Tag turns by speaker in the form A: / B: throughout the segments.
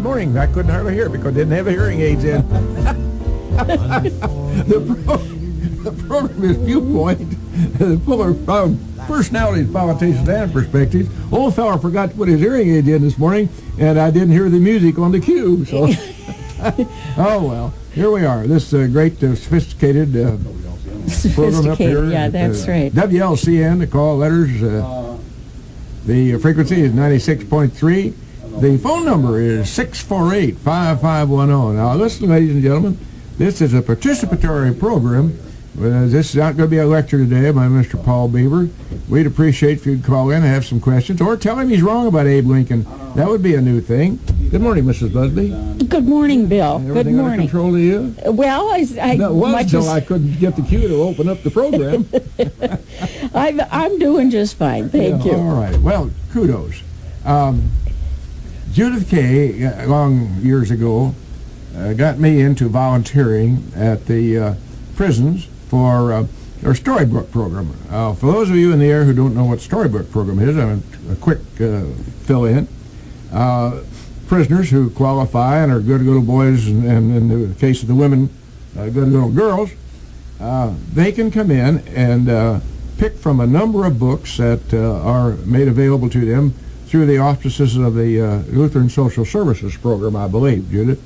A: morning. I couldn't hardly hear it because I didn't have hearing aids in. The program is Viewpoint, full of personalities, politicians, and perspectives. Old fella forgot to put his hearing aid in this morning, and I didn't hear the music on the cue. So, oh well, here we are. This great, sophisticated program up here.
B: Yeah, that's right.
A: WLCN, the call letters. The frequency is 96.3. The phone number is 648-5510. Now, listen, ladies and gentlemen, this is a participatory program. This is not going to be a lecture today by Mr. Paul Beaver. We'd appreciate if you'd call in and have some questions, or tell him he's wrong about Abe Lincoln. That would be a new thing. Good morning, Mrs. Busby.
B: Good morning, Bill.
A: Everything
B: Good morning.
A: Under control to you?
B: Well,
A: That was until I couldn't get the cue to open up the program.
B: I'm doing just fine. Thank you.
A: All right. Well, kudos. Judith Kay, long years ago, got me into volunteering at the prisons for our storybook program. For those of you in the air who don't know what storybook program is, I'm a quick fill-in. Prisoners who qualify and are good little boys, and in the case of the women, good little girls, they can come in and pick from a number of books that are made available to them through the auspices of the Lutheran Social Services program, I believe, Judith.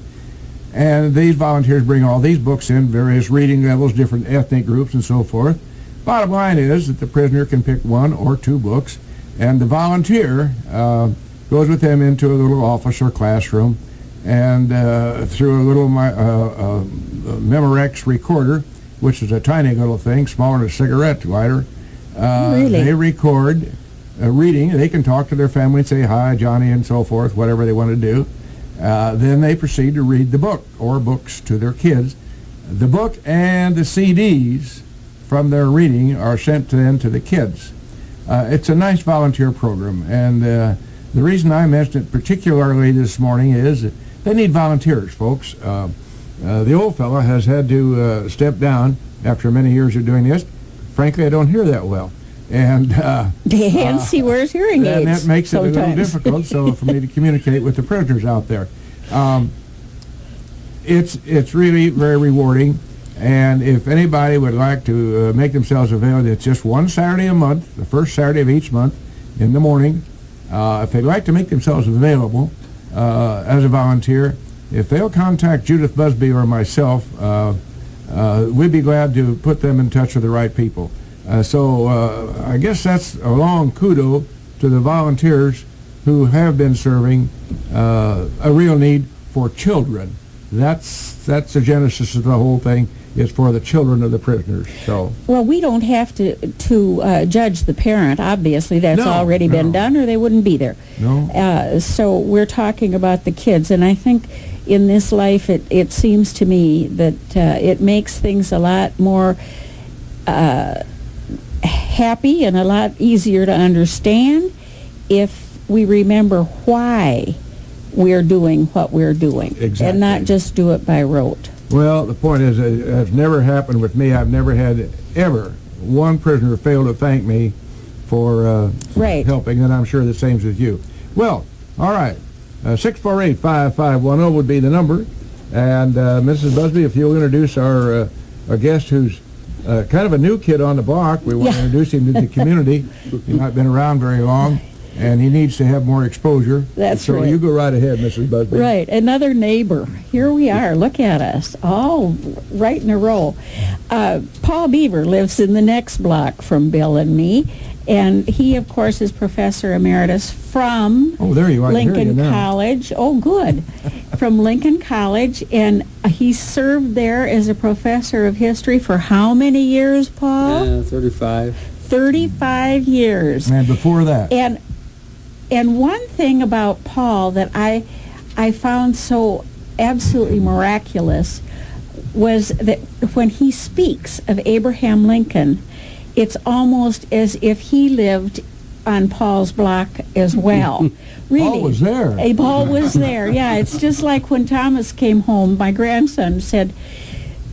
A: And these volunteers bring all these books in, various reading levels, different ethnic groups, and so forth. Bottom line is that the prisoner can pick one or two books, and the volunteer goes with them into a little office or classroom, and through a little Memorex recorder, which is a tiny little thing, smaller than a cigarette lighter,
B: Really?
A: they record reading. They can talk to their family and say, hi, Johnny, and so forth, whatever they want to do. Then they proceed to read the book or books to their kids. The book and the CDs from their reading are sent to the kids. It's a nice volunteer program, and the reason I mentioned it particularly this morning is that they need volunteers, folks. The old fella has had to step down after many years of doing this. Frankly, I don't hear that well. And
B: Hence, he wears hearing aids.
A: and that makes it a little
B: sometimes.
A: difficult so for me to communicate with the prisoners out there. It's really very rewarding, and if anybody would like to make themselves available, it's just one Saturday a month, the first Saturday of each month in the morning. If they'd like to make themselves available as a volunteer, if they'll contact Judith Busby or myself, we'd be glad to put them in touch with the right people. So I guess that's a long kudo to the volunteers who have been serving a real need for children. That's the genesis of the whole thing, is for the children of the prisoners. So
B: Well, we don't have to judge the parent. Obviously, that's already been done, or they wouldn't be there.
A: No.
B: So we're talking about the kids, and I think in this life, it seems to me that it makes things a lot more happy and a lot easier to understand if we remember why we're doing what we're doing.
A: Exactly.
B: And not just do it by rote.
A: Well, the point is, it has never happened with me. I've never had ever one prisoner fail to thank me for
B: Right.
A: helping, and I'm sure the same's with you. Well, all right. 648-5510 would be the number. And Mrs. Busby, if you'll introduce our guest, who's kind of a new kid on the block. We want to introduce him to the community. He's not been around very long, and he needs to have more exposure.
B: That's
A: so
B: right.
A: You go right ahead, Mrs. Busby.
B: Right, another neighbor. Here we are. Look at us, all right in a row. Paul Beaver lives in the next block from Bill and me, and he, of course, is Professor Emeritus from
A: there you are.
B: Lincoln College. Oh, good. From Lincoln College, and he served there as a professor of history for how many years, Paul?
C: 35.
B: 35 years.
A: And before that?
B: And one thing about Paul that I found so absolutely miraculous was that when he speaks of Abraham Lincoln, it's almost as if he lived on Paul's block as well. Really.
A: Paul was there.
B: Paul was there, yeah. It's just like when Thomas came home, my grandson said,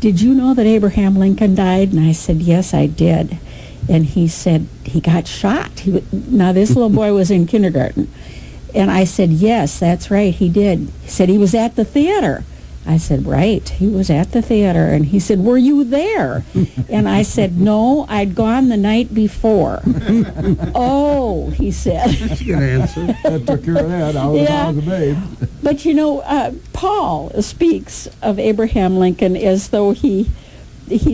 B: "Did you know that Abraham Lincoln died?" And I said, "Yes, I did." And he said, "He got shot." Now, this little boy was in kindergarten. And I said, yes, that's right, he did. He said, he was at the theater. I said, right, he was at the theater. And he said, were you there? And I said, no, I'd gone the night before. Oh, he said.
C: That's a good answer.
A: That took care of that. I was a babe.
B: But you know, Paul speaks of Abraham Lincoln as though he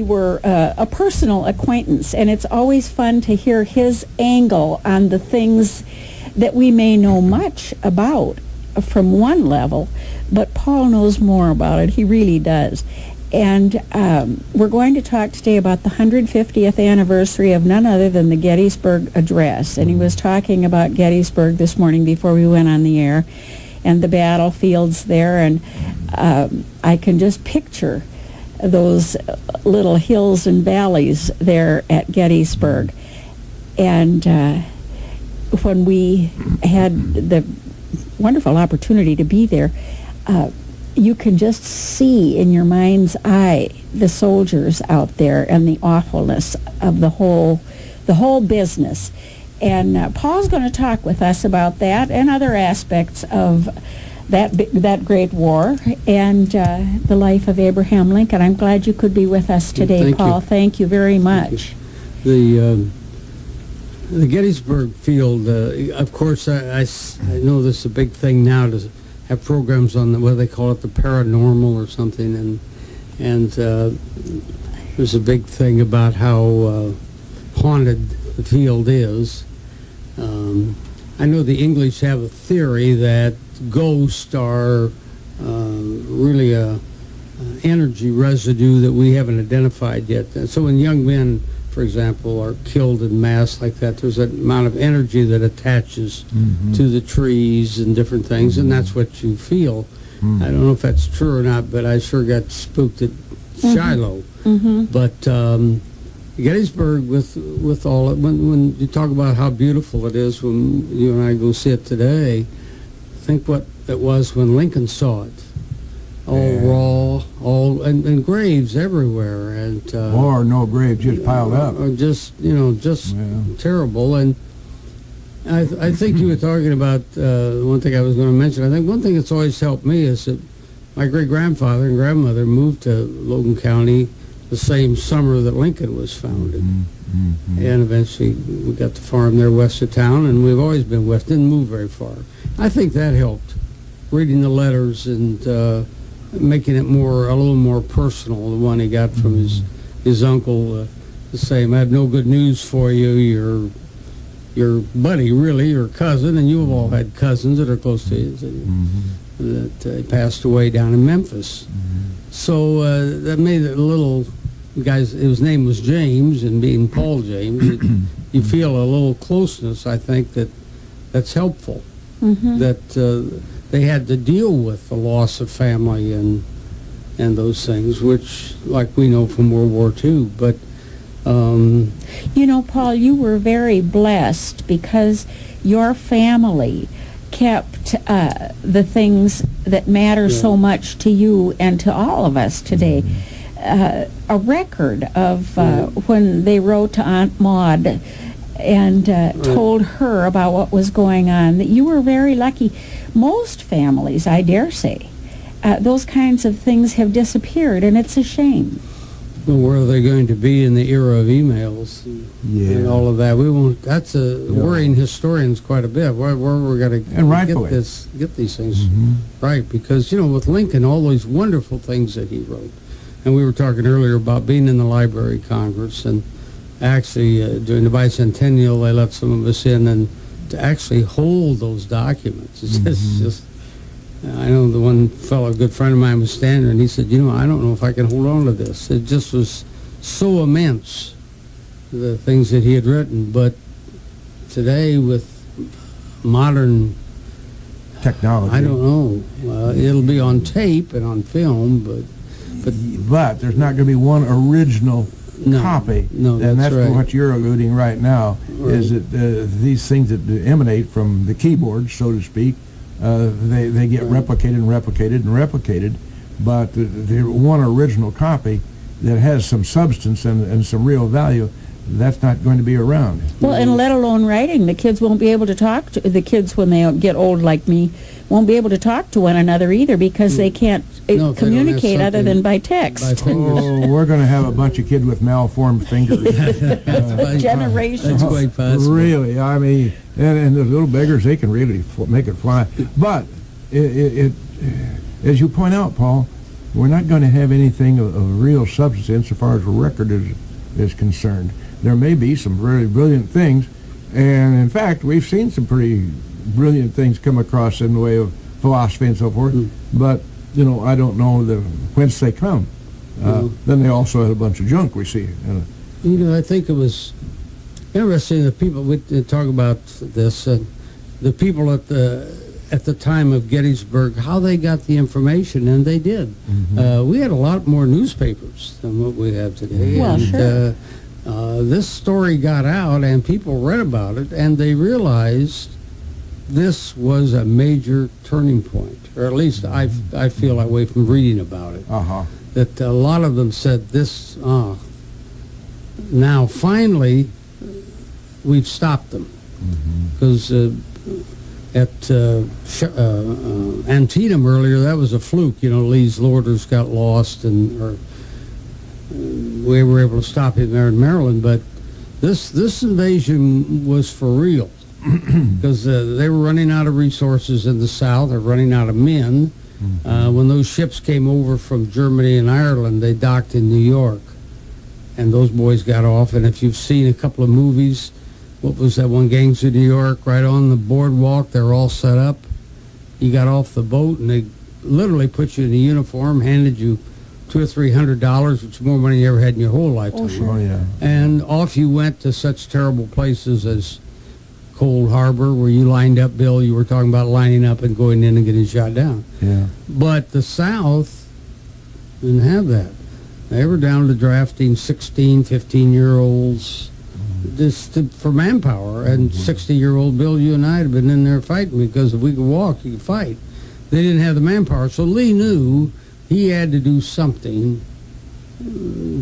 B: were a personal acquaintance, and it's always fun to hear his angle on the things that we may know much about from one level, but Paul knows more about it. He really does. And we're going to talk today about the 150th anniversary of none other than the Gettysburg Address. And he was talking about Gettysburg this morning before we went on the air, and the battlefields there, and I can just picture those little hills and valleys there at Gettysburg. And when we had the wonderful opportunity to be there, you can just see in your mind's eye the soldiers out there and the awfulness of the whole business. And Paul's going to talk with us about that and other aspects of that great war and the life of Abraham Lincoln. I'm glad you could be with us today,
C: Thank
B: Paul.
C: you.
B: Thank you very much.
C: The Gettysburg field, of course, I know this is a big thing now to have programs on what they call it, the paranormal or something, and there's a big thing about how haunted the field is. I know the English have a theory that ghosts are really a energy residue that we haven't identified yet. So when young men, for example, are killed in mass like that, there's an amount of energy that attaches to the trees and different things, and that's what you feel. I don't know if that's true or not, but I sure got spooked at Shiloh. But Gettysburg, with all it, when you talk about how beautiful it is, when you and I go see it today, think what it was when Lincoln saw it. All raw, and graves everywhere, and
A: Or no graves just piled up.
C: or just terrible. And I think you were talking about one thing I was going to mention. I think one thing that's always helped me is that my great grandfather and grandmother moved to Logan County the same summer that Lincoln was founded, and eventually we got the farm there west of town, and we've always been west. Didn't move very far. I think that helped. Reading the letters and making it a little more personal, the one he got from his uncle, the same. I have no good news for you. Your buddy, really, your cousin, and you have all had cousins that are close to you, that passed away down in Memphis. So that made it a little, guys, his name was James, and being Paul James, you feel a little closeness. I think that's helpful. That they had to deal with the loss of family and those things, which, like we know from World War II. But
B: You know, Paul, you were very blessed because your family kept the things that matter so much to you and to all of us today. A record of when they wrote to Aunt Maud and told her about what was going on. That you were very lucky. Most families, I dare say, those kinds of things have disappeared, and it's a shame.
C: well, where are they going to be in the era of emails and all of that? We won't. That's worrying historians quite a bit. Where we're going to get these things right? Because with Lincoln, all these wonderful things that he wrote, and we were talking earlier about being in the Library of Congress, and actually during the bicentennial, they let some of us in and to actually hold those documents. It's just. I know the one fellow, a good friend of mine, was standing there, and he said, I don't know if I can hold on to this. It just was so immense, the things that he had written. But today, with modern
A: technology,
C: I don't know. It'll be on tape and on film,
A: but there's not going to be one original copy.
C: No,
A: and that's
C: right.
A: what you're alluding right now, is that these things that emanate from the keyboard, so to speak, they get replicated and replicated and replicated, but the one original copy that has some substance and some real value, that's not going to be around.
B: Well, and let alone writing. The kids won't be able to talk to, the kids when they get old like me, won't be able to talk to one another either because they can't
C: No, if they don't have
B: communicate other
C: something
B: than by text.
C: by fingers.
A: Oh, we're going to have a bunch of kids with malformed fingers.
B: Generations.
C: That's quite possible.
A: Really, I mean, and the little beggars, they can really make it fly. But it as you point out, Paul, we're not going to have anything of real substance insofar as a record is concerned. There may be some very brilliant things, and in fact, we've seen some pretty brilliant things come across in the way of philosophy and so forth. But I don't know whence they come. Then they also had a bunch of junk we see.
C: I think it was interesting that people we talk about this. The people at the time of Gettysburg, how they got the information, and they did. We had a lot more newspapers than what we have today.
B: Well, sure.
C: This story got out, and people read about it, and they realized this was a major turning point, or at least I feel that way from reading about it. That a lot of them said this. Now finally, we've stopped them because at Antietam earlier, that was a fluke. Lee's orders got lost, or we were able to stop him there in Maryland. But this invasion was for real because they were running out of resources in the South. They're running out of men. When those ships came over from Germany and Ireland, they docked in New York, and those boys got off. And if you've seen a couple of movies, what was that one, Gangs of New York, right on the boardwalk, they're all set up. You got off the boat, and they literally put you in a uniform, handed you $200 or $300, which is more money you ever had in your whole lifetime.
B: Oh, sure.
A: Oh, yeah.
C: And off you went to such terrible places as Cold Harbor, where you lined up, Bill. You were talking about lining up and going in and getting shot down.
A: Yeah.
C: But the South didn't have that. They were down to drafting 16, 15-year-olds just for manpower. And 60-year-old Bill, you and I had been in there fighting because if we could walk, you could fight. They didn't have the manpower. So Lee knew he had to do something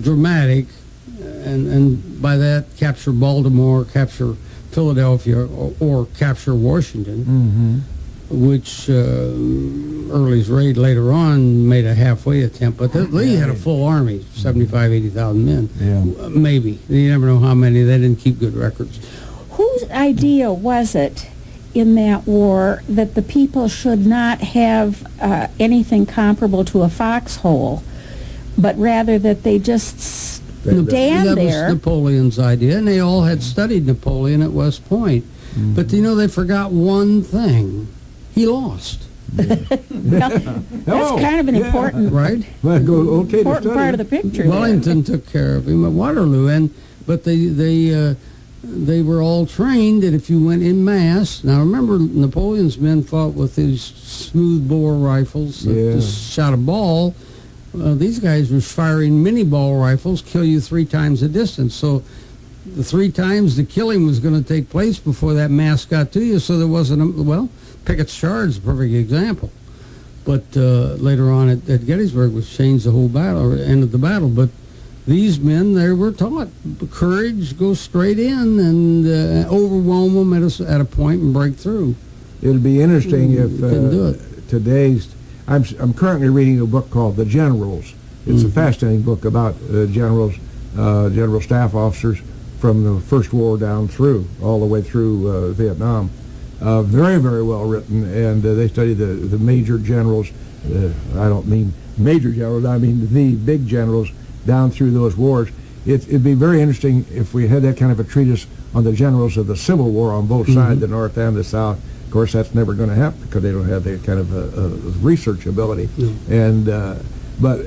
C: dramatic, and by that, capture Baltimore, capture Philadelphia, or capture Washington, which Early's raid later on made a halfway attempt. But Lee had a full army, 75, 80,000 men.
A: Yeah.
C: Maybe. You never know how many. They didn't keep good records.
B: Whose idea was it in that war that the people should not have anything comparable to a foxhole, but rather that they just stand
C: that
B: there?
C: was Napoleon's idea, and they all had studied Napoleon at West Point. But they forgot one thing. He lost.
B: That's kind of an important,
C: Right?
B: important part of the picture.
C: Wellington took care of him at Waterloo, but they were all trained that if you went in mass. Now remember, Napoleon's men fought with these smooth bore rifles that just shot a ball. These guys were firing mini ball rifles, kill you 3 times the distance. So the 3 times the killing was going to take place before that mass got to you. So there wasn't Pickett's Charge is a perfect example. But later on at Gettysburg was changed the whole battle, or ended the battle. But these men, they were taught courage, go straight in and overwhelm them at a point and break through.
A: It'll be interesting if
C: Couldn't do it.
A: today's... I'm currently reading a book called The Generals. It's a fascinating book about generals, general staff officers from the First War down through, all the way through Vietnam. Very, very well written, and they study the major generals. I don't mean major generals, I mean the big generals down through those wars. It'd be very interesting if we had that kind of a treatise on the generals of the Civil War on both sides, the North and the South. Of course, that's never going to happen because they don't have that kind of research ability. And but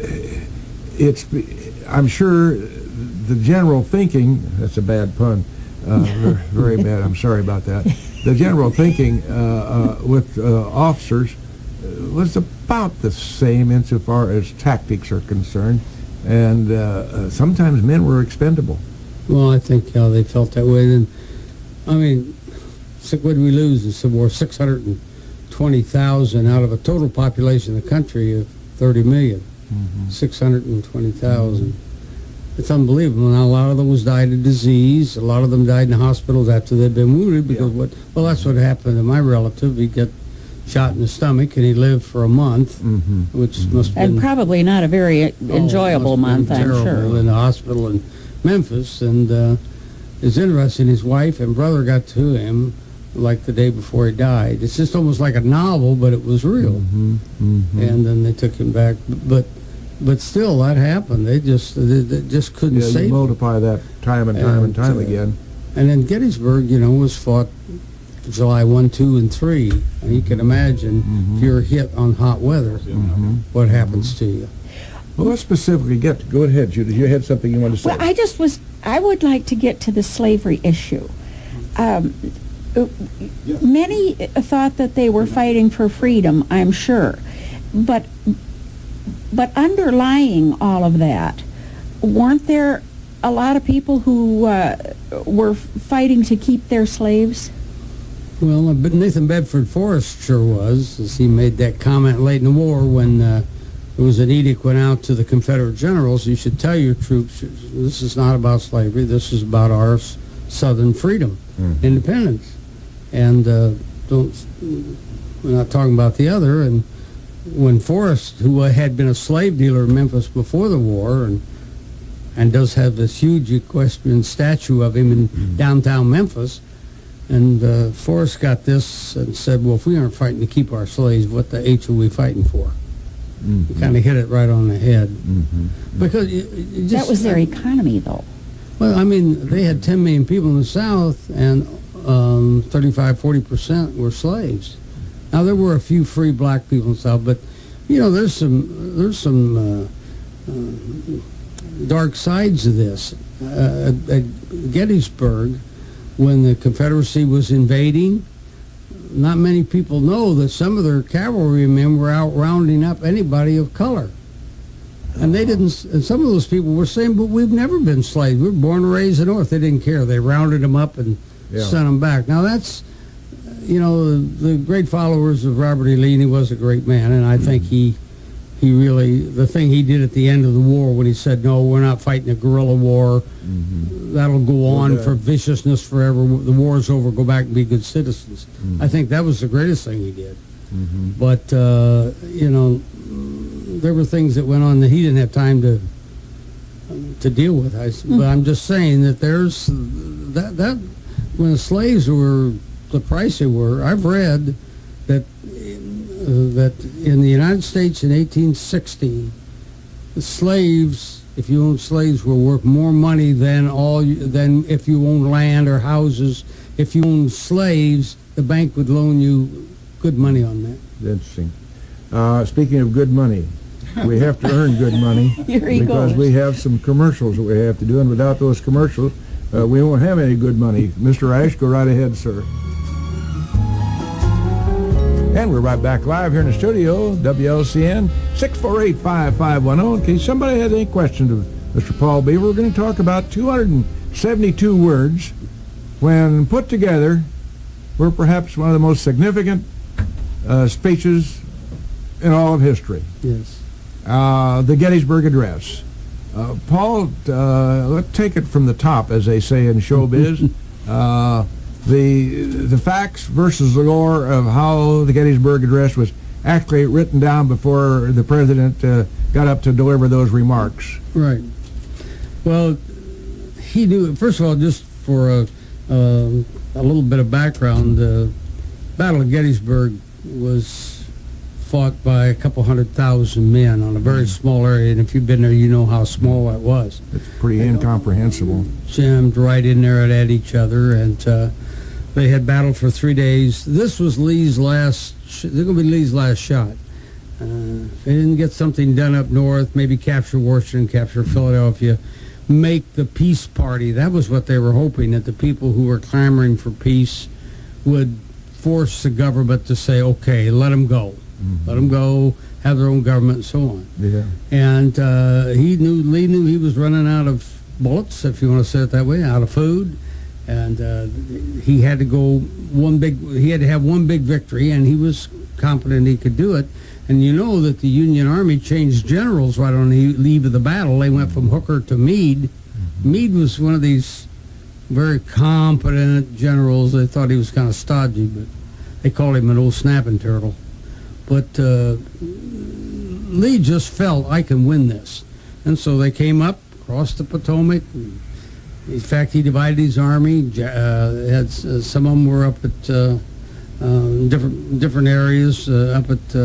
A: I'm sure the general thinking, that's a bad pun, very bad, I'm sorry about that. The general thinking with officers was about the same insofar as tactics are concerned, and sometimes men were expendable.
C: Well, I think they felt that way. And I mean, what did we lose in Civil War? 620,000 out of a total population of the country of 30 million. 620,000. It's unbelievable. Now, a lot of those died of disease. A lot of them died in hospitals after they'd been wounded because that's what happened to my relative. He got shot in the stomach and he lived for a month, which must have been...
B: And probably not a very enjoyable month, I'm
C: terrible
B: sure.
C: in the hospital in Memphis. And it's interesting, his wife and brother got to him like the day before he died. It's just almost like a novel, but it was real. And then they took him back. But still, that happened. They just couldn't
A: Yeah,
C: save
A: you
C: him.
A: multiply that time and time again.
C: And then Gettysburg, was fought July 1, 2, and 3. And you can imagine if you're hit on hot weather, what happens to you.
A: Well, let's specifically go ahead, Judith. You had something you wanted to say.
B: Well, I would like to get to the slavery issue. Many thought that they were fighting for freedom, I'm sure. But underlying all of that, weren't there a lot of people who were fighting to keep their slaves?
C: Well, Nathan Bedford Forrest sure was, as he made that comment late in the war when there was an edict went out to the Confederate generals, you should tell your troops, this is not about slavery, this is about our Southern freedom, independence. And we're not talking about the other. And when Forrest, who had been a slave dealer in Memphis before the war, and does have this huge equestrian statue of him in downtown Memphis, and Forrest got this and said, well, if we aren't fighting to keep our slaves, what the H are we fighting for? He kind of hit it right on the head. Because
B: that was their economy, though.
C: Well, I mean, they had 10 million people in the South, and 35-40% were slaves. Now, there were a few free black people in the South, but, there's some dark sides of this. At Gettysburg, when the Confederacy was invading, not many people know that some of their cavalrymen were out rounding up anybody of color. And they didn't, and some of those people were saying, but we've never been slaves. We were born and raised in the North. They didn't care. They rounded them up and sent them back. Now that's, the great followers of Robert E. Lee, and he was a great man, and I think he really, the thing he did at the end of the war when he said, no, we're not fighting a guerrilla war, that'll go on for viciousness forever, the war's over, go back and be good citizens. I think that was the greatest thing he did. But, there were things that went on that he didn't have time to deal with. But I'm just saying that there's that when the slaves were the price they were. I've read that in the United States in 1860, the slaves, if you owned slaves, were worth more money than if you owned land or houses. If you owned slaves, the bank would loan you good money on that.
A: Interesting. Speaking of good money, we have to earn good money because we have some commercials that we have to do, and without those commercials, we won't have any good money. Mr. Ash, go right ahead, sir. And we're right back live here in the studio, WLCN, 648-5510. In case somebody has any questions of Mr. Paul Beaver, we're going to talk about 272 words when put together were perhaps one of the most significant speeches in all of history.
C: Yes.
A: The Gettysburg Address. Paul, let's take it from the top, as they say in showbiz. The facts versus the lore of how the Gettysburg Address was actually written down before the president got up to deliver those remarks.
C: Right. Well, he knew, first of all, just for a little bit of background, the Battle of Gettysburg was fought by a couple 100,000 men on a very small area, and if you've been there, you know how small that was.
A: It's pretty incomprehensible.
C: Jammed right in there at each other, and they had battled for 3 days. This was Lee's last, this is going to be Lee's last shot. If they didn't get something done up north, maybe capture Washington, capture Philadelphia, make the peace party. That was what they were hoping, that the people who were clamoring for peace would force the government to say, okay, let them go. Let them go, have their own government, and so on.
A: Yeah.
C: And Lee knew he was running out of bullets, if you want to say it that way, out of food. And he had to have one big victory, and he was competent he could do it. And you know that the Union Army changed generals right on the eve of the battle. They went from Hooker to Meade. Meade was one of these very competent generals. They thought he was kind of stodgy, but they called him an old snapping turtle. But Lee just felt, I can win this. And so they came up, crossed the Potomac. In fact, he divided his army. Had some of them were up at different areas, up at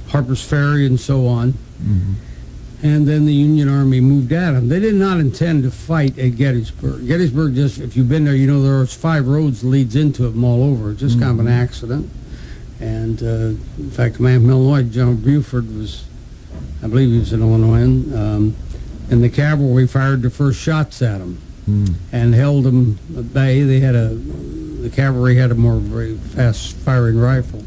C: Harper's Ferry and so on.
A: Mm-hmm.
C: And then the Union Army moved at them. They did not intend to fight at Gettysburg. Gettysburg, just if you've been there, you know there's 5 roads leads into it from all over. Just kind of an accident. And in fact, a man from Illinois, General Buford, was, I believe he was in Illinois, and the cavalry fired the first shots at him and held them at bay. The cavalry had a more very fast firing rifle.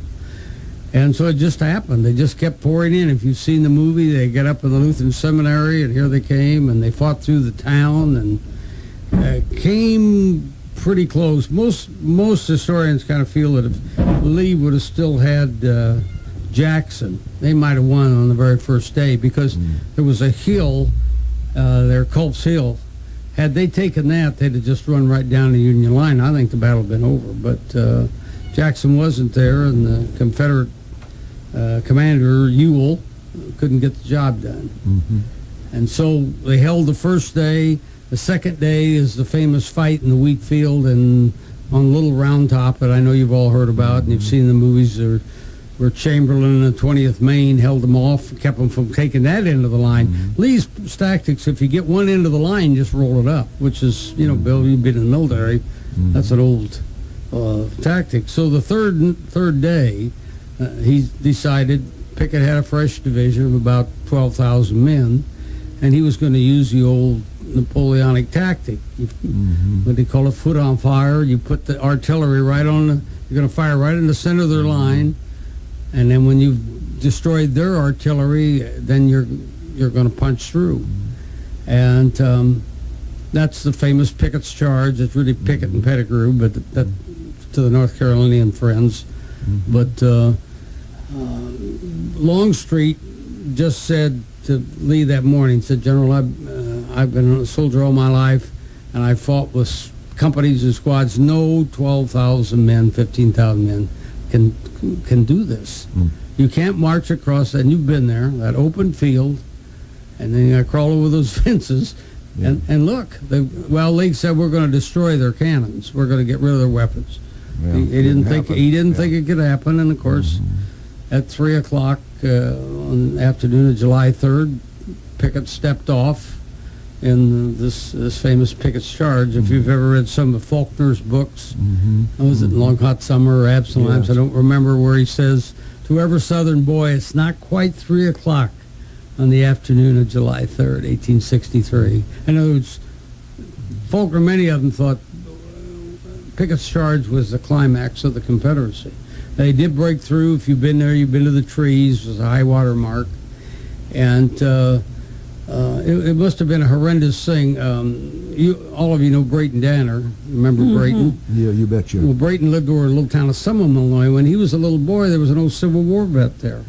C: And so it just happened. They just kept pouring in. If you've seen the movie, they get up in the Lutheran Seminary, and here they came, and they fought through the town, and came pretty close. Most historians kind of feel that if Lee would have still had Jackson, they might have won on the very first day, because there was a hill there, Culp's Hill. Had they taken that, they'd have just run right down the Union line. I think the battle had been over. But Jackson wasn't there, and the Confederate commander, Ewell, couldn't get the job done. And so they held the first day. The second day is the famous fight in the wheat field and on Little Round Top that I know you've all heard about, and you've seen the movies where Chamberlain and the 20th Maine held them off, kept them from taking that end of the line. Lee's tactics, if you get one end of the line, just roll it up, which is, you know, Bill, you've been in the military. That's an old tactic. So the third day, he decided Pickett had a fresh division of about 12,000 men, and he was going to use the old Napoleonic tactic. What they call it, foot on fire. You put the artillery right on you're going to fire right in the center of their line, and then when you've destroyed their artillery, then you're going to punch through. And that's the famous Pickett's Charge. It's really Pickett and Pettigrew, but that to the North Carolinian friends. But Longstreet just said to Lee that morning, said, General, I've been a soldier all my life, and I fought with companies and squads. No 12,000 men, 15,000 men can do this. You can't march across, and you've been there, that open field, and then you got to crawl over those fences. And look, Lee said, we're going to destroy their cannons. We're going to get rid of their weapons. He didn't think it could happen, and of course, at 3 o'clock on the afternoon of July 3rd, Pickett stepped off in this famous Pickett's Charge. If you've ever read some of Faulkner's books, was it Long Hot Summer or Absalom? I don't remember, where he says, to every Southern boy, it's not quite 3 o'clock on the afternoon of July 3rd, 1863. In other words, Faulkner, many of them thought Pickett's Charge was the climax of the Confederacy. They did break through. If you've been there, you've been to the trees. It was a high water mark. And it must have been a horrendous thing. All of you know Brayton Danner. Remember Brayton?
A: Yeah, you betcha.
C: Well, Brayton lived over a little town of Summum, Illinois. When he was a little boy, there was an old Civil War vet there.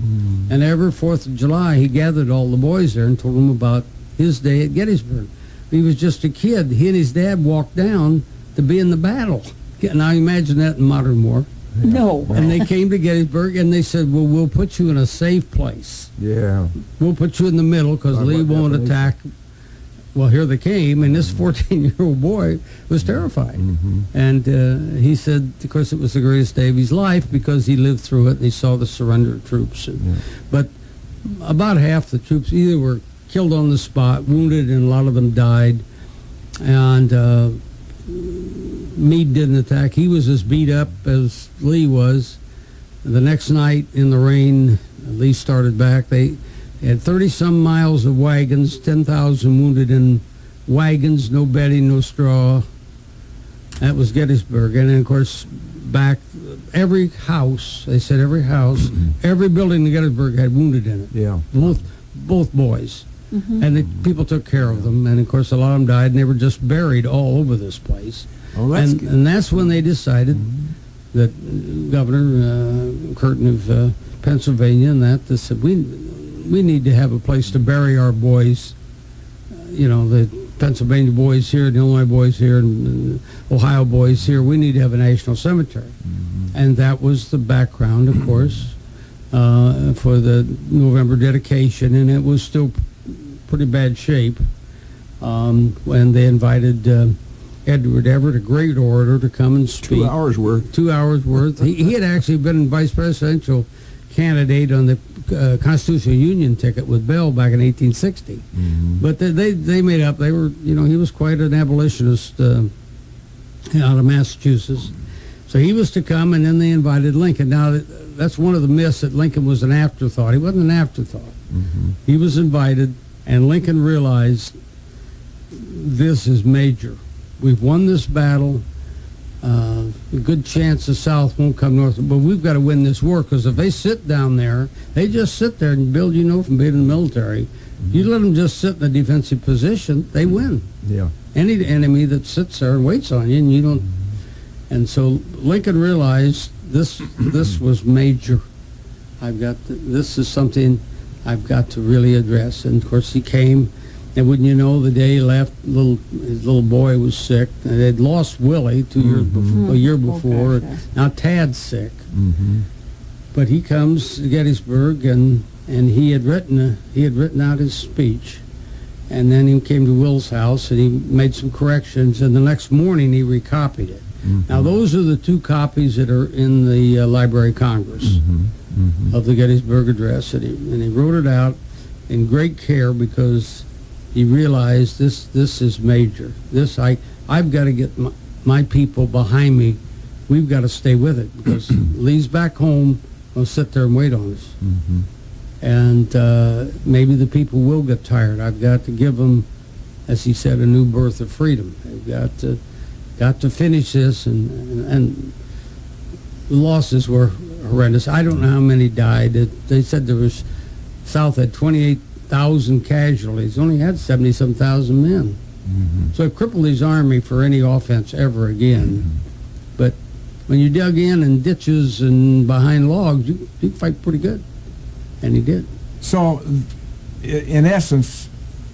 C: And every 4th of July, he gathered all the boys there and told them about his day at Gettysburg. He was just a kid. He and his dad walked down to be in the battle. Now imagine that in modern war.
B: No.
C: And they came to Gettysburg, and they said, well, we'll put you in a safe place.
A: Yeah.
C: We'll put you in the middle, because Lee won't attack. Well, here they came, and this 14-year-old boy was terrified. And he said, of course, it was the greatest day of his life, because he lived through it, and he saw the surrender of troops. But about half the troops either were killed on the spot, wounded, and a lot of them died. And Meade didn't attack. He was as beat up as Lee was. The next night in the rain, Lee started back. They had 30-some miles of wagons, 10,000 wounded in wagons, no bedding, no straw. That was Gettysburg. And then, of course, back, every house, they said every house, every building in Gettysburg had wounded in it.
A: Yeah.
C: Both boys. And people took care of them. And, of course, a lot of them died, and they were just buried all over this place.
A: Oh,
C: and that's when they decided, that Governor Curtin of Pennsylvania and that they said we need to have a place to bury our boys. The Pennsylvania boys here, the Illinois boys here, and Ohio boys here. We need to have a national cemetery, and that was the background, of course, for the November dedication, and it was still pretty bad shape when they invited Edward Everett, a great orator, to come and speak.
A: 2 hours worth.
C: 2 hours worth. He had actually been vice presidential candidate on the Constitutional Union ticket with Bell back in 1860. But they made up. They were, he was quite an abolitionist out of Massachusetts. So he was to come, and then they invited Lincoln. Now, that's one of the myths, that Lincoln was an afterthought. He wasn't an afterthought. He was invited, and Lincoln realized this is major. We've won this battle. A good chance the South won't come north, but we've got to win this war, because if they sit down there, they just sit there, and Bill, from being in the military, you let them just sit in a defensive position, they win.
A: Yeah.
C: Any enemy that sits there and waits on you, and you don't. And so Lincoln realized this was major. This is something I've got to really address. And of course he came. And wouldn't you know, the day he left, his little boy was sick. And they'd lost Willie 2 years before, a year before. Now Tad's sick. But he comes to Gettysburg, and he had written out his speech. And then he came to Will's house, and he made some corrections. And the next morning he recopied it. Now those are the two copies that are in the Library of Congress of the Gettysburg Address. And he wrote it out in great care, because he realized this is major. I've got to get my people behind me. We've got to stay with it, because Lee's back home will sit there and wait on us. And maybe the people will get tired. I've got to give them, as he said, a new birth of freedom. They've got to finish this, and the losses were horrendous. I don't know how many died. They said South had 28,000 casualties, only had 70-some thousand men. So it crippled his army for any offense ever again. But when you dug in ditches and behind logs, you could fight pretty good. And he did.
A: So, in essence,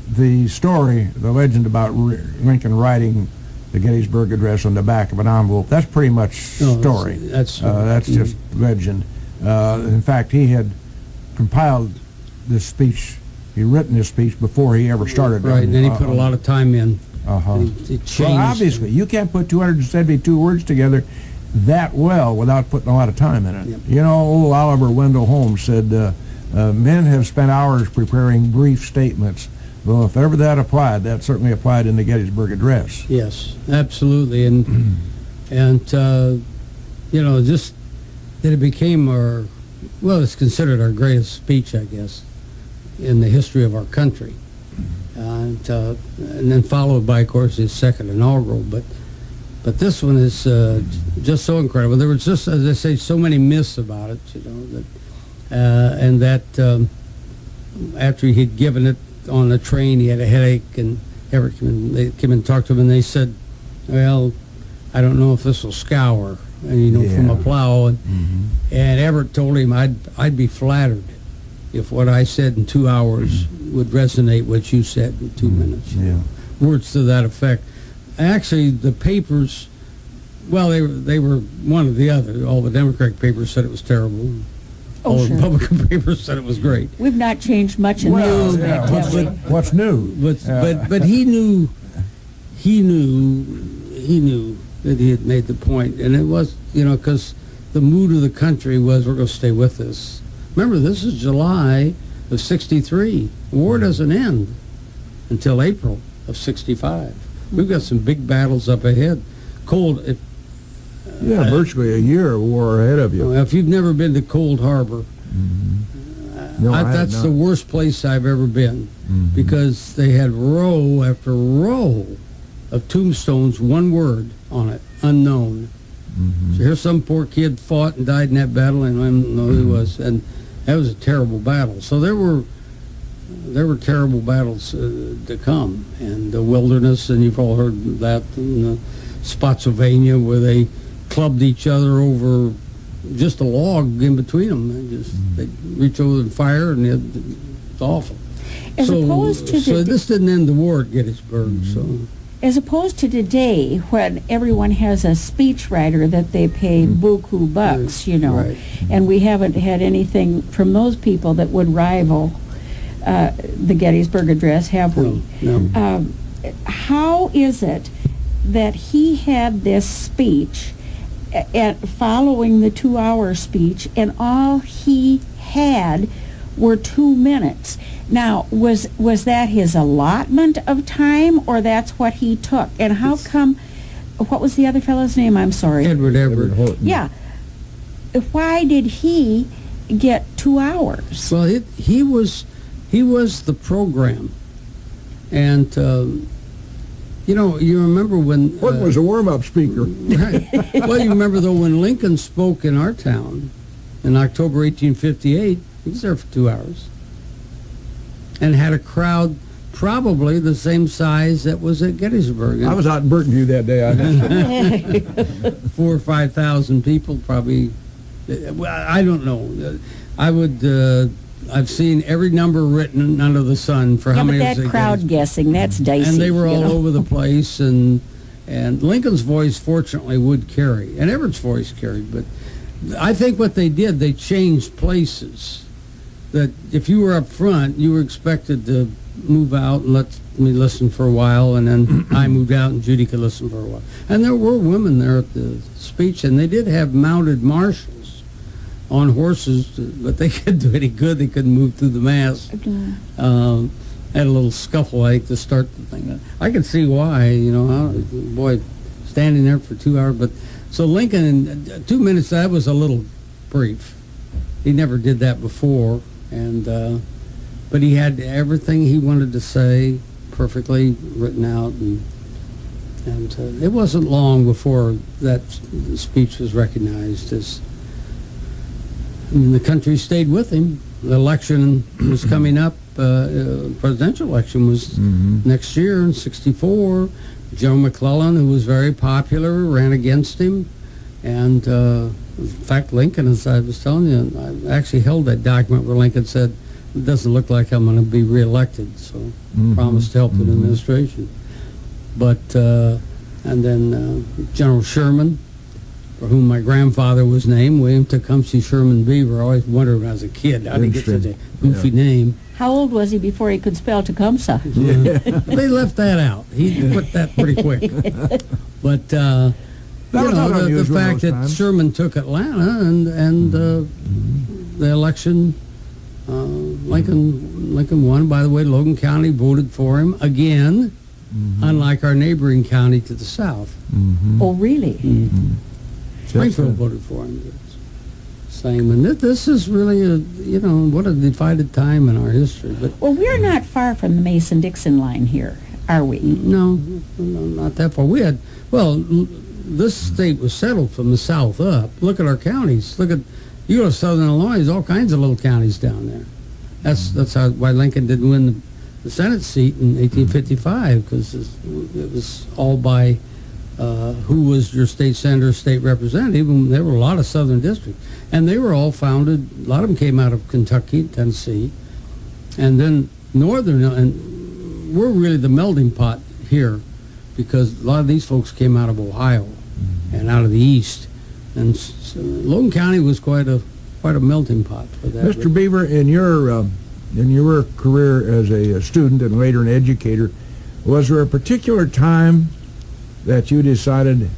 A: the story, the legend about Lincoln writing the Gettysburg Address on the back of an envelope, that's pretty much story.
C: That's
A: just legend. In fact, he had compiled this speech. He'd written his speech before he ever started.
C: Right, and then he put a lot of time in. It changed.
A: Well, obviously, you can't put 272 words together that well without putting a lot of time in it. Yep. Old Oliver Wendell Holmes said, men have spent hours preparing brief statements. Well, if ever that applied, that certainly applied in the Gettysburg Address.
C: Yes, absolutely. And just that it became it's considered our greatest speech, I guess, in the history of our country. And then followed by, of course, his second inaugural. But this one is just so incredible. There was just, as I say, so many myths about it, and that after he'd given it on the train, he had a headache, and Everett came and talked to him, and they said, well, I don't know if this will scour, from a plow. And Everett told him, I'd be flattered if what I said in 2 hours would resonate what you said in 2 minutes. Words to that effect. Actually, the papers, well, they were one or the other. All the Democratic papers said it was terrible. All the Republican papers said it was great.
B: We've not changed much in this respect, have we?
A: What's new?
C: But he knew that he had made the point, and it was, because the mood of the country was, we're going to stay with this. Remember, this is July of '63. The war doesn't end until April of '65. We've got some big battles up ahead.
A: Virtually a year of war ahead of you.
C: If you've never been to Cold Harbor, that's the worst place I've ever been, because they had row after row of tombstones, one word on it, unknown. So here's some poor kid fought and died in that battle, and I don't know who he was, and that was a terrible battle. So there were terrible battles to come, and the wilderness, and you've all heard that, in Spotsylvania, where they clubbed each other over just a log in between them. They'd reach over and fire, and it's awful.
B: As opposed to
C: so this didn't end the war at Gettysburg. So
B: as opposed to today, when everyone has a speechwriter that they pay buku bucks,
C: Right.
B: and we haven't had anything from those people that would rival the Gettysburg Address, have we?
C: No.
B: How is it that he had this speech following the 2-hour speech, and all he had were 2 minutes? Now, was that his allotment of time, or that's what he took? And how come, what was the other fellow's name? I'm sorry.
C: Edward Everett.
A: Horton.
B: Yeah. Why did he get 2 hours?
C: Well, he was the program, and you remember when
A: Horton was a warm-up speaker.
C: right. Well, you remember though when Lincoln spoke in our town in October 1858, he was there for 2 hours, and had a crowd probably the same size that was at Gettysburg.
A: I was out in Burtonview that day. I know.
C: 4,000 or 5,000 people probably. Well, I don't know. I would. I've seen every number written under the sun for how
B: Yeah, but
C: many.
B: that crowd guessing, that's dicey.
C: And they were all
B: you know?
C: over the place, and Lincoln's voice fortunately would carry, and Everett's voice carried. But I think what they did, they changed places. That if you were up front, you were expected to move out and let me listen for a while, and then I moved out and Judy could listen for a while. And there were women there at the speech, and they did have mounted marshals on horses, but they couldn't do any good. They couldn't move through the mass. Had a little scuffle, I think, to start the thing. I could see why, boy, standing there for 2 hours. But so Lincoln, in 2 minutes, that was a little brief. He never did that before. And but he had everything he wanted to say perfectly written out, and it wasn't long before that speech was recognized as. I mean, the country stayed with him. The election was coming up. Presidential election was next year in '64. Joe McClellan, who was very popular, ran against him, and. In fact, Lincoln, as I was telling you, I actually held that document where Lincoln said, it doesn't look like I'm going to be reelected, so promised to help the administration. But, and then General Sherman, for whom my grandfather was named, William Tecumseh Sherman Beaver. I always wondered when I was a kid how did he get such a goofy name.
B: How old was he before he could spell Tecumseh?
C: They left that out. He put that pretty quick. But... the fact that Sherman took Atlanta and the election, Lincoln won. By the way, Logan County voted for him again, unlike our neighboring county to the south.
B: Oh, really?
C: Springfield voted for him. Same, and this is really what a divided time in our history. But
B: well, we're not far from the Mason-Dixon line here, are we?
C: No, not that far. We had this state was settled from the south up. Look at our counties. You go to southern Illinois, there's all kinds of little counties down there. That's why Lincoln didn't win the Senate seat in 1855, because it was all by who was your state senator, state representative, and there were a lot of southern districts. And they were all founded, a lot of them came out of Kentucky, Tennessee, and then northern, and we're really the melting pot here, because a lot of these folks came out of Ohio and out of the east, and so Logan County was quite a melting pot for that.
A: Mr. Beaver, in your career as a student and later an educator, was there a particular time that you decided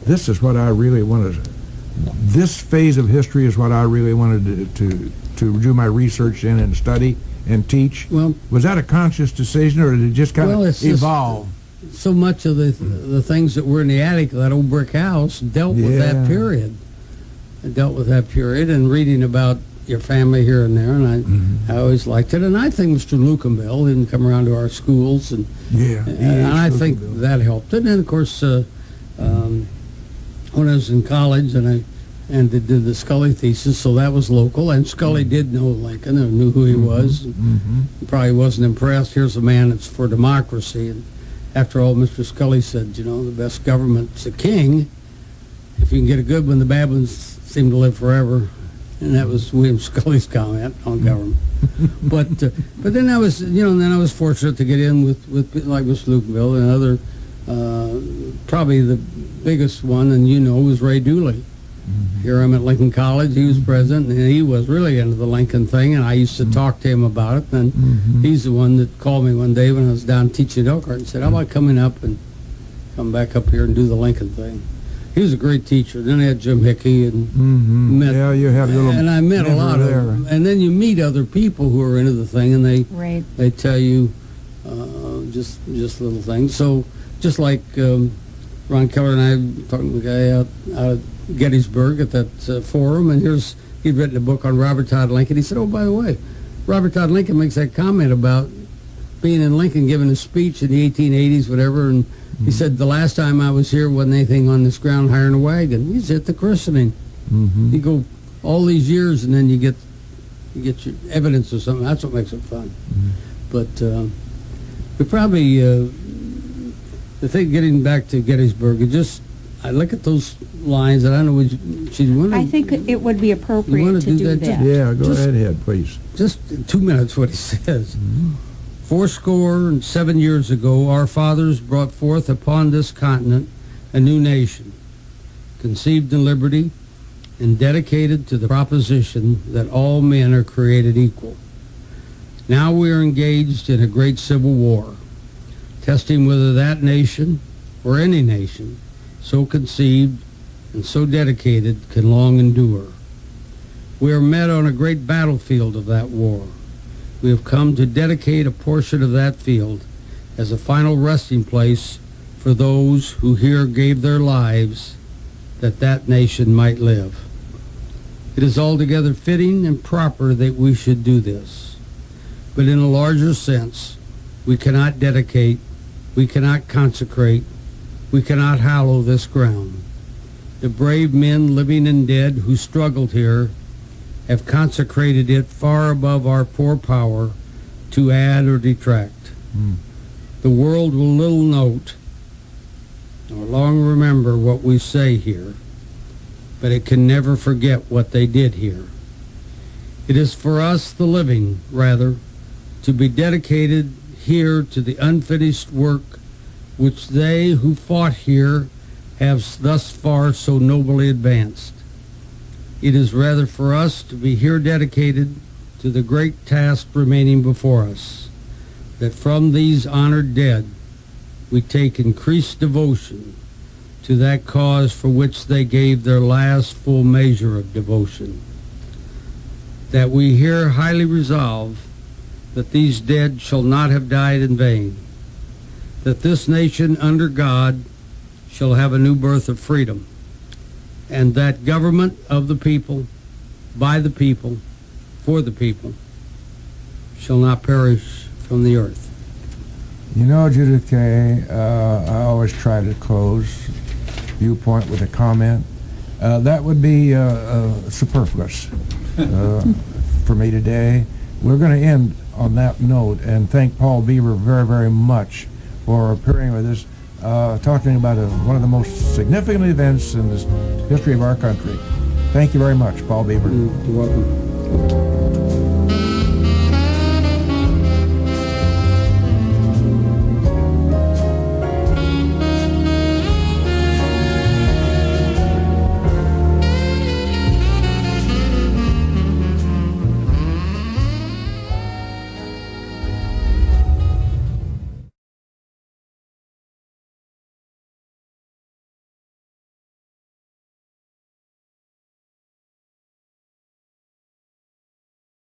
A: this is what I really wanted? This phase of history is what I really wanted to do my research in and study and teach.
C: Well,
A: was that a conscious decision, or did it just kind of evolve?
C: So much of the things that were in the attic of that old brick house dealt with that period. It dealt with that period, and reading about your family here and there, and I always liked it. And I think Mr. Lukenbill didn't come around to our schools, and I think that helped it. And of course, when I was in college, and did the Scully thesis, so that was local. And Scully did know Lincoln, or knew who he was. He probably wasn't impressed. Here's a man that's for democracy. And after all, Mr. Scully said, the best government's a king. if you can get a good one, the bad ones seem to live forever. And that was William Scully's comment on government. but then I was, then I was fortunate to get in with like Miss Lukeville and other, probably the biggest one, and was Ray Dooley. Here I'm at Lincoln College. He was president, and he was really into the Lincoln thing, and I used to talk to him about it. And he's the one that called me one day when I was down teaching at Elkhart and said, how about coming up and come back up here and do the Lincoln thing? He was a great teacher. Then I had Jim Hickey and met.
A: Yeah, you had a little.
C: And I met a lot of them. And then you meet other people who are into the thing, and they tell you just little things. So just like Ron Keller and I talking to the guy out of Gettysburg at that forum, and he'd written a book on Robert Todd Lincoln. He said, oh, by the way, Robert Todd Lincoln makes that comment about being in Lincoln giving a speech in the 1880s, whatever, and he said, the last time I was here wasn't anything on this ground higher than a wagon. He's at the christening. You go all these years, and then you get your evidence or something. That's what makes it fun. But we probably, the thing, getting back to Gettysburg, I look at those lines, and I don't know what she's wondering.
B: I think it would be appropriate to do that.
A: Yeah, go right ahead, please.
C: Just 2 minutes, what he says. 87 years ago, our fathers brought forth upon this continent a new nation, conceived in liberty and dedicated to the proposition that all men are created equal. Now we are engaged in a great civil war, testing whether that nation, or any nation, so conceived and so dedicated can long endure. We are met on a great battlefield of that war. We have come to dedicate a portion of that field as a final resting place for those who here gave their lives that that nation might live. It is altogether fitting and proper that we should do this. But in a larger sense, we cannot dedicate, we cannot consecrate, we cannot hallow this ground. The brave men, living and dead, who struggled here have consecrated it far above our poor power to add or detract. The world will little note nor long remember what we say here, but it can never forget what they did here. It is for us, the living, rather, to be dedicated here to the unfinished work which they who fought here have thus far so nobly advanced. It is rather for us to be here dedicated to the great task remaining before us, that from these honored dead we take increased devotion to that cause for which they gave their last full measure of devotion, that we here highly resolve that these dead shall not have died in vain, that this nation under God shall have a new birth of freedom, and that government of the people, by the people, for the people, shall not perish from the earth.
A: Judith Kay, I always try to close Viewpoint with a comment. That would be superfluous for me today. We're going to end on that note and thank Paul Beaver very, very much for appearing with us, talking about one of the most significant events in the history of our country. Thank you very much, Paul Beaver.
C: You're welcome.